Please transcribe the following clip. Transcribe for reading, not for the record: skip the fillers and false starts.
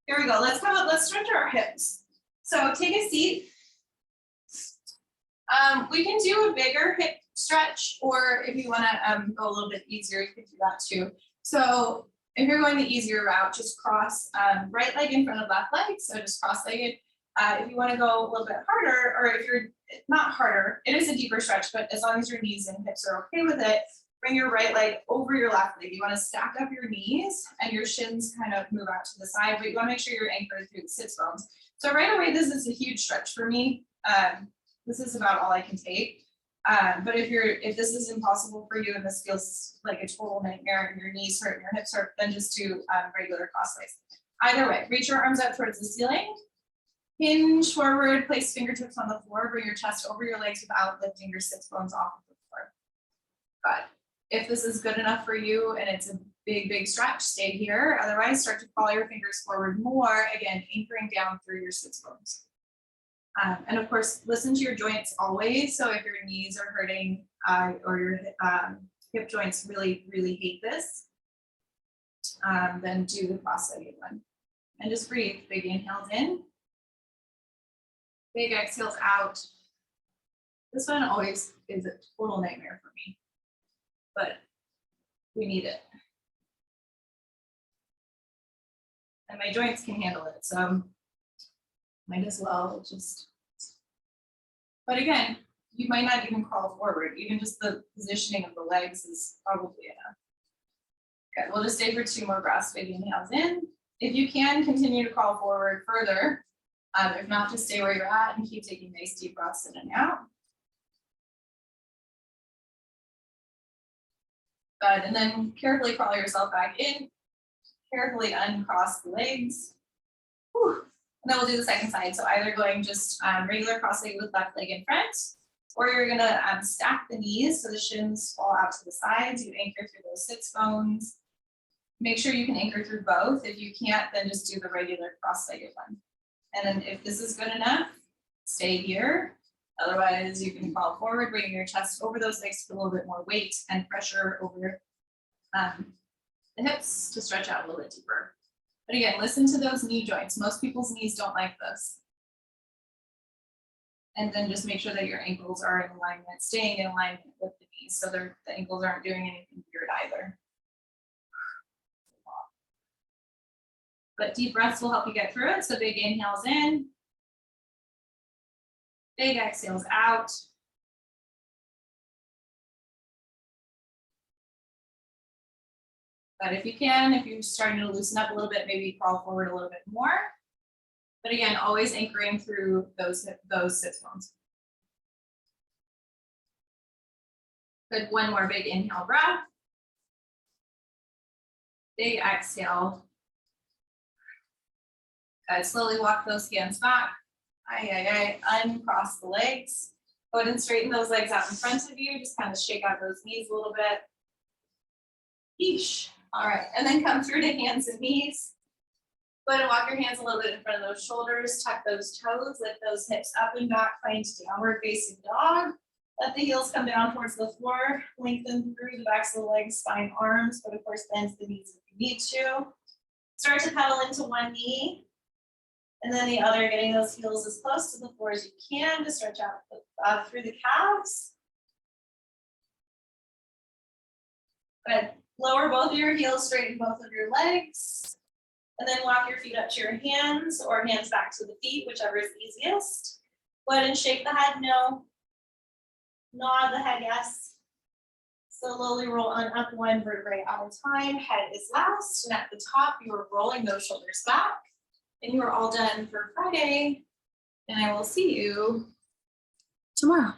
Here we go. Let's come up, let's stretch our hips. So take a seat. We can do a bigger hip stretch, or if you want to go a little bit easier, you can do that too. So if you're going the easier route, just cross right leg in front of left leg. So just cross-legged. If you want to go a little bit harder, or if you're not harder, it is a deeper stretch, but as long as your knees and hips are okay with it, bring your right leg over your left leg. You want to stack up your knees and your shins kind of move out to the side, but you want to make sure you're anchored through the sits bones. So right away, this is a huge stretch for me. This is about all I can take. But if this is impossible for you and this feels like a total nightmare and your knees hurt and your hips hurt, then just do regular cross legs. Either way, reach your arms up towards the ceiling. Hinge forward, place fingertips on the floor, bring your chest over your legs without lifting your sits bones off of the floor. But if this is good enough for you and it's a big, big stretch, stay here. Otherwise, start to crawl your fingers forward more, again, anchoring down through your sits bones. And of course, listen to your joints always. So if your knees are hurting or your hip joints really, really hate this, then do the cross-legged one. And just breathe. Big inhales in. Big exhales out. This one always is a total nightmare for me, but we need it. And my joints can handle it, so might as well just. But again, you might not even crawl forward. Even just the positioning of the legs is probably enough. Okay, we'll just stay for 2 more breaths. Big inhales in. If you can, continue to crawl forward further. If not, just stay where you're at and keep taking nice deep breaths in and out. Good, and then carefully crawl yourself back in. Carefully uncross the legs. Whew. And then we'll do the second side. So either going just regular cross-legged with left leg in front, or you're gonna stack the knees so the shins fall out to the sides. You anchor through those sits bones. Make sure you can anchor through both. If you can't, then just do the regular cross-legged one. And then if this is good enough, stay here. Otherwise, you can crawl forward, bringing your chest over those legs to put a little bit more weight and pressure over the hips to stretch out a little bit deeper. But again, listen to those knee joints. Most people's knees don't like this. And then just make sure that your ankles are in alignment, staying in alignment with the knees, so the ankles aren't doing anything weird either. But deep breaths will help you get through it. So big inhales in. Big exhales out. But if you can, if you're starting to loosen up a little bit, maybe crawl forward a little bit more. But again, always anchoring through those sits bones. Good, 1 more big inhale breath. Big exhale. Good, slowly walk those hands back. Uncross the legs. Go ahead and straighten those legs out in front of you. Just kind of shake out those knees a little bit. Yeesh. All right, and then come through to hands and knees. Go ahead and walk your hands a little bit in front of those shoulders. Tuck those toes, lift those hips up and back, find downward facing dog. Let the heels come down towards the floor. Lengthen through the backs of the legs, spine, arms, but of course bend the knees if you need to. Start to pedal into one knee. And then the other, getting those heels as close to the floor as you can to stretch out through the calves. Good. Lower both of your heels, straighten both of your legs. And then walk your feet up to your hands or hands back to the feet, whichever is easiest. Go ahead and shake the head no. Nod the head yes. Slowly roll on up 1 vertebrae at a time. Head is last. And at the top, you are rolling those shoulders back. And you are all done for Friday, and I will see you tomorrow.